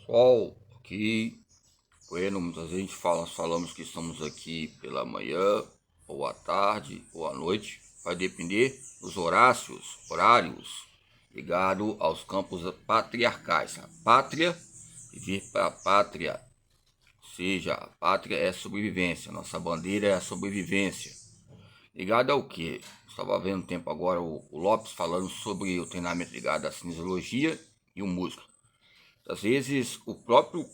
Pessoal, aqui, bueno, muitas vezes a gente nós falamos que estamos aqui pela manhã, ou à tarde, ou à noite, vai depender dos horários ligados aos campos patriarcais. A pátria, viver para a pátria, ou seja, a pátria é a sobrevivência, nossa bandeira é a sobrevivência. Ligado ao que? Estava vendo um tempo agora o Lopes falando sobre o treinamento ligado à cinesiologia e o músculo. Às vezes o próprio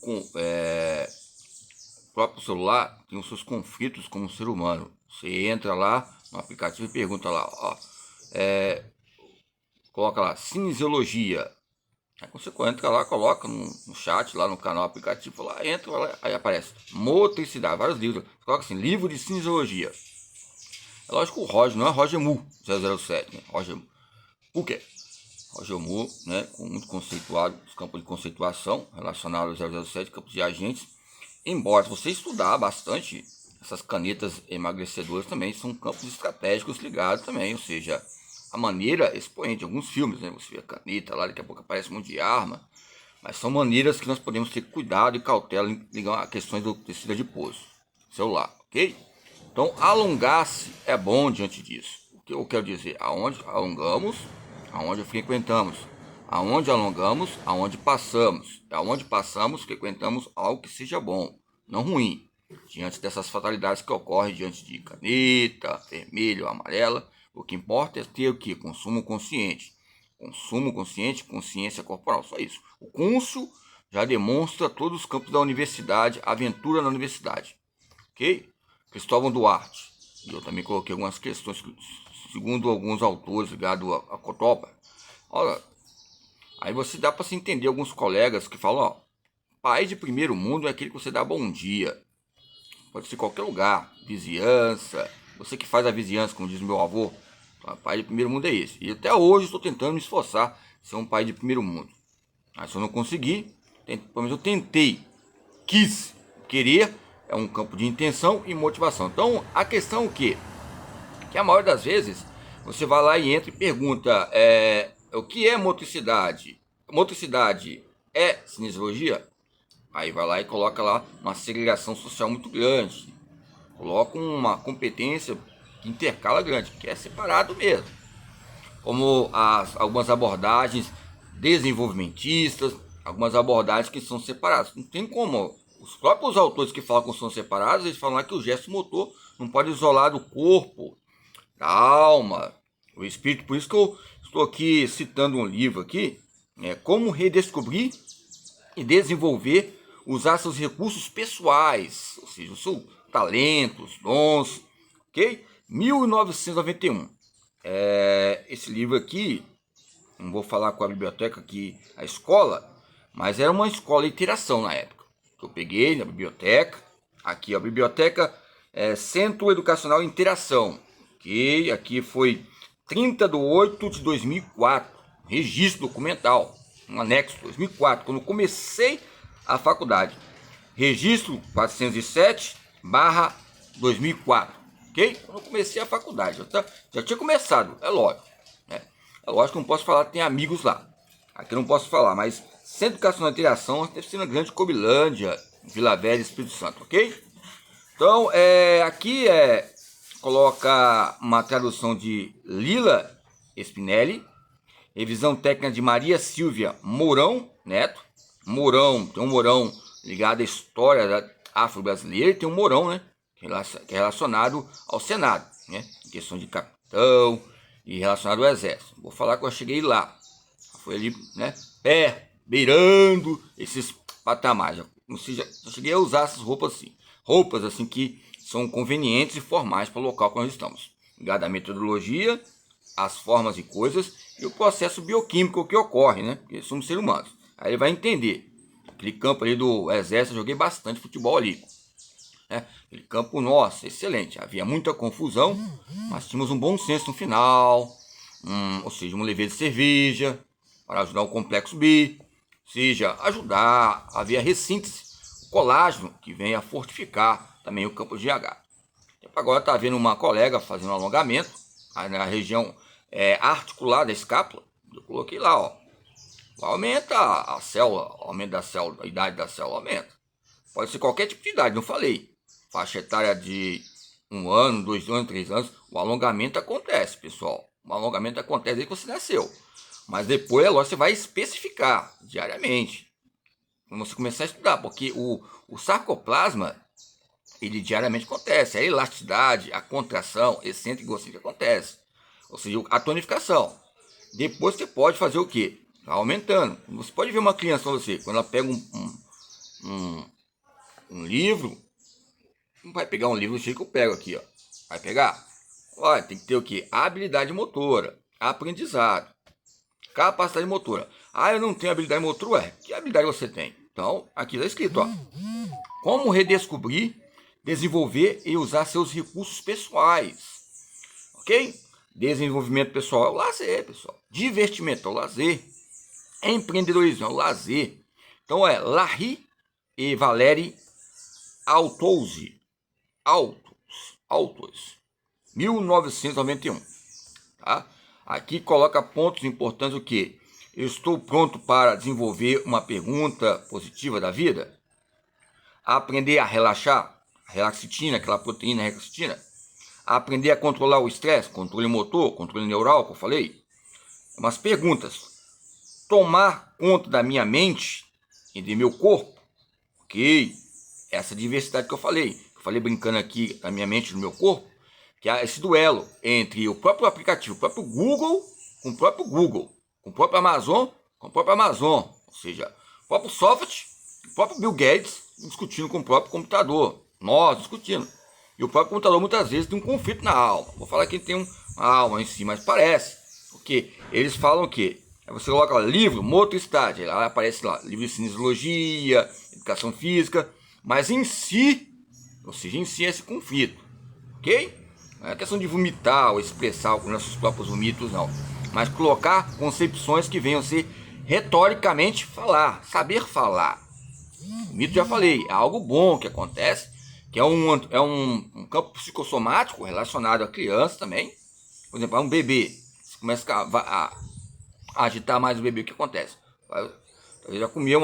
celular tem os seus conflitos como ser humano. Você entra lá no aplicativo e pergunta lá, ó, coloca lá, cinesiologia. Aí quando você entra lá, coloca no chat, lá no canal aplicativo, lá, entra lá, aí aparece motricidade, vários livros. Você coloca assim, livro de cinesiologia. É lógico que o Roger não é Roger Mu 007, né? Roger Mu. Por quê? Roger Moore, né, muito conceituado, os campos de conceituação relacionados ao 007, campos de agentes. Embora, se você estudar bastante, essas canetas emagrecedoras também são campos estratégicos ligados também, ou seja, a maneira expoente de alguns filmes, né, você vê a caneta lá, daqui a pouco aparece um monte de arma, mas são maneiras que nós podemos ter cuidado e cautela em ligar a questões do tecido adiposo, celular, ok? Então, alongar-se é bom diante disso. O que eu quero dizer? Aonde alongamos, aonde frequentamos. Aonde alongamos, aonde passamos. Aonde passamos, frequentamos algo que seja bom, não ruim. Diante dessas fatalidades que ocorrem diante de caneta, vermelho, amarela, o que importa é ter o que? Consumo consciente. Consumo consciente, consciência corporal, só isso. O Côncio já demonstra todos os campos da universidade, aventura na universidade. Ok? Cristóvão Duarte. E eu também coloquei algumas questões, segundo alguns autores ligados a Cotopa. Olha, aí você dá para se entender alguns colegas que falam, ó, país de primeiro mundo é aquele que você dá bom dia. Pode ser qualquer lugar, vizinhança, você que faz a vizinhança, como diz meu avô. Então, país de primeiro mundo é esse. E até hoje estou tentando me esforçar ser um país de primeiro mundo. Mas se eu não conseguir, pelo menos eu tentei, querer, é um campo de intenção e motivação. Então, a questão é o quê? Que a maioria das vezes, você vai lá e entra e pergunta, o que é motricidade? Motricidade é cinesiologia? Aí vai lá e coloca lá uma segregação social muito grande. Coloca uma competência que intercala grande, que é separado mesmo. Como algumas abordagens desenvolvimentistas, algumas abordagens que são separadas. Não tem como. Os próprios autores que falam que são separados, eles falam que o gesto motor não pode isolar do corpo, da alma, o espírito. Por isso que eu estou aqui citando um livro aqui, Como Redescobrir e Desenvolver, usar seus recursos pessoais, ou seja, os seus talentos, dons, ok? 1991. Esse livro aqui, não vou falar com a biblioteca aqui, a escola, mas era uma escola de interação na época. Eu peguei na biblioteca, aqui a biblioteca Centro Educacional Interação, que aqui foi 30/8/2004, registro documental, um anexo 2004, quando comecei a faculdade. Registro 407/2004, ok? Quando eu comecei a faculdade, já tinha começado, é lógico. É lógico que não posso falar que tem amigos lá. Aqui eu não posso falar, mas Centro Educacional de Interação deve ser na Grande Cobilândia, Vila Velha, Espírito Santo, ok? Então, aqui coloca uma tradução de Lila Spinelli, revisão técnica de Maria Silvia Mourão Neto. Mourão, tem um Mourão ligado à história afro-brasileira e tem um Mourão, né, que é relacionado ao Senado, né, em questão de capitão e relacionado ao exército. Vou falar que eu cheguei lá, foi ali, né, beirando esses patamares. Já cheguei a usar essas roupas assim que são convenientes e formais para o local que nós estamos, ligado à metodologia, as formas e coisas e o processo bioquímico que ocorre, né? Porque somos seres humanos. Aí ele vai entender. Aquele campo ali do exército, eu joguei bastante futebol ali. Aquele campo, nossa, excelente. Havia muita confusão, mas tínhamos um bom senso no final. Ou seja, uma leveza de cerveja para ajudar o complexo B. Ou seja, ajudar. Havia ressíntese, o colágeno, que vem a fortificar também o campo GH. Agora está vendo uma colega fazendo um alongamento na região articular da escápula. Eu coloquei lá, ó. Aumenta a célula, aumento da célula, a idade da célula aumenta. Pode ser qualquer tipo de idade, não falei. Faixa etária de 1 ano, 2 anos, 3 anos, o alongamento acontece, pessoal. O alongamento acontece desde que você nasceu. Mas depois, agora você vai especificar diariamente. Quando você começar a estudar, porque o sarcoplasma, ele diariamente acontece. A elasticidade, a contração, excêntrica e egocêntrica acontece. Ou seja, a tonificação. Depois você pode fazer o quê? Vai aumentando. Você pode ver uma criança, você, quando ela pega um livro, não vai pegar um livro cheio que eu pego aqui, ó. Vai pegar? Olha, tem que ter o quê? Habilidade motora, aprendizado, capacidade motora. Ah, eu não tenho habilidade motora. Ué, que habilidade você tem? Então, aqui está escrito, ó. Como redescobrir, desenvolver e usar seus recursos pessoais. Ok? Desenvolvimento pessoal é o lazer, pessoal. Divertimento é o lazer. Empreendedorismo é o lazer. Então é Larry e Valery Altouzi. Autos. 1991. Tá? Aqui coloca pontos importantes o que? Eu estou pronto para desenvolver uma pergunta positiva da vida. Aprender a relaxar. Relaxitina, aquela proteína relaxitina. Aprender a controlar o estresse, controle motor, controle neural, que eu falei. Umas perguntas. Tomar conta da minha mente e do meu corpo. Ok. Essa diversidade que eu falei. Eu falei brincando aqui da minha mente e do meu corpo. Que é esse duelo entre o próprio aplicativo, o próprio Google, com o próprio Google. Com o próprio Amazon, com o próprio Amazon. Ou seja, o próprio software, o próprio Bill Gates discutindo com o próprio computador. Nós discutindo. E o próprio computador muitas vezes tem um conflito na alma. Vou falar que tem uma alma em si, mas parece. Porque eles falam que você coloca lá, livro, motricidade, lá aparece lá, livro de cinesiologia, educação física, mas em si, ou seja, em si é esse conflito, ok? Não é questão de vomitar ou expressar os nossos próprios vomitos, não. Mas colocar concepções que venham a ser retoricamente falar, saber falar. O mito já falei, é algo bom que acontece, que é um campo psicossomático relacionado à criança também. Por exemplo, é um bebê, você começa a agitar mais o bebê, o que acontece? Eu já comia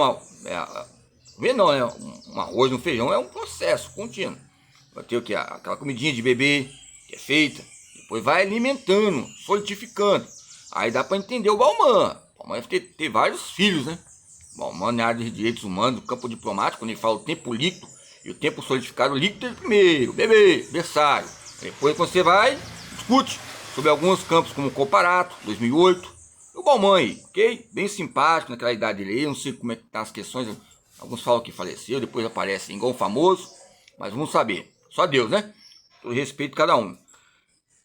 comer não, né? Um arroz, um feijão, é um processo contínuo. Vai ter o que? Aquela comidinha de bebê que é feita, depois vai alimentando, solidificando. Aí dá para entender o Bauman. O Bauman deve ter vários filhos, né? O Bauman na área de direitos humanos, no campo diplomático, quando ele fala o tempo líquido e o tempo solidificado, líquido é primeiro, bebê, berçário. Depois você vai, discute sobre alguns campos como o Comparato, 2008. O Bauman aí, ok? Bem simpático naquela idade dele, não sei como é que tá as questões. Alguns falam que faleceu, depois aparece igual um famoso, mas vamos saber. Só Deus, né? Eu respeito cada um.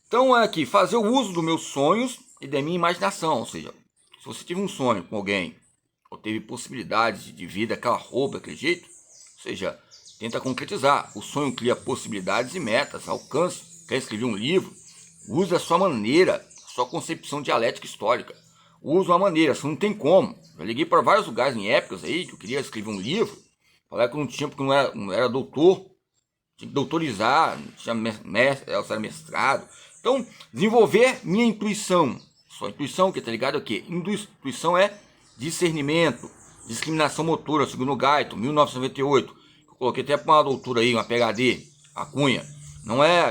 Então é aqui, fazer o uso dos meus sonhos e da minha imaginação. Ou seja, se você teve um sonho com alguém, ou teve possibilidades de vida, aquela roupa, aquele jeito, ou seja, tenta concretizar. O sonho cria possibilidades e metas, alcance. Quer escrever um livro? Use a sua maneira, a sua concepção dialética histórica. Use uma maneira, você não tem como. Eu liguei para vários lugares em épocas aí que eu queria escrever um livro. Falei que eu não tinha, porque não era doutor. Tinha que doutorizar, não tinha era mestrado. Então, desenvolver minha intuição. Sua intuição, que tá ligado? É o quê? Intuição é discernimento, discriminação motora, segundo o Guyton, 1998. Eu coloquei até para uma doutora aí, uma PhD, a Cunha. Não é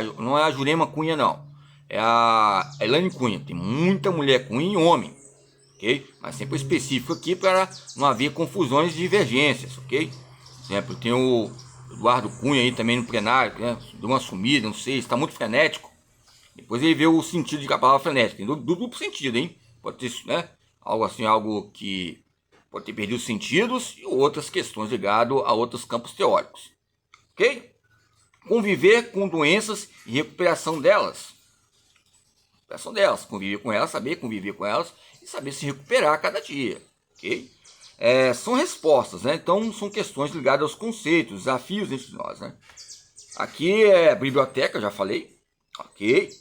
a Jurema Cunha, não. É a Elaine Cunha. Tem muita mulher Cunha e homem. Ok? Mas sempre específico aqui para não haver confusões e divergências, ok? Por exemplo, tem o Eduardo Cunha aí também no plenário, né? Deu uma sumida, não sei, está muito frenético. Depois ele vê o sentido de palavra frenética, tem duplo sentido, hein? Pode ter, né? Algo assim, algo que pode ter perdido sentidos e outras questões ligadas a outros campos teóricos, ok? Conviver com doenças e recuperação delas. Conviver com elas, saber conviver com elas e saber se recuperar a cada dia, ok? São respostas, né? Então são questões ligadas aos conceitos, desafios entre nós, né? Aqui é a biblioteca, já falei, ok?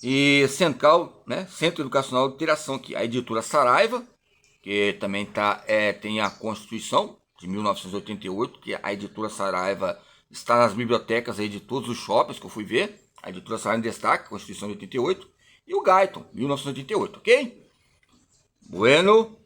E central, né? Centro Educacional de Interação aqui, a editora Saraiva, que também tem a Constituição de 1988, que a editora Saraiva está nas bibliotecas aí de todos os shoppings que eu fui ver. A editora Saraiva em destaque, Constituição de 88, e o Guyton, 1988, ok? Bueno,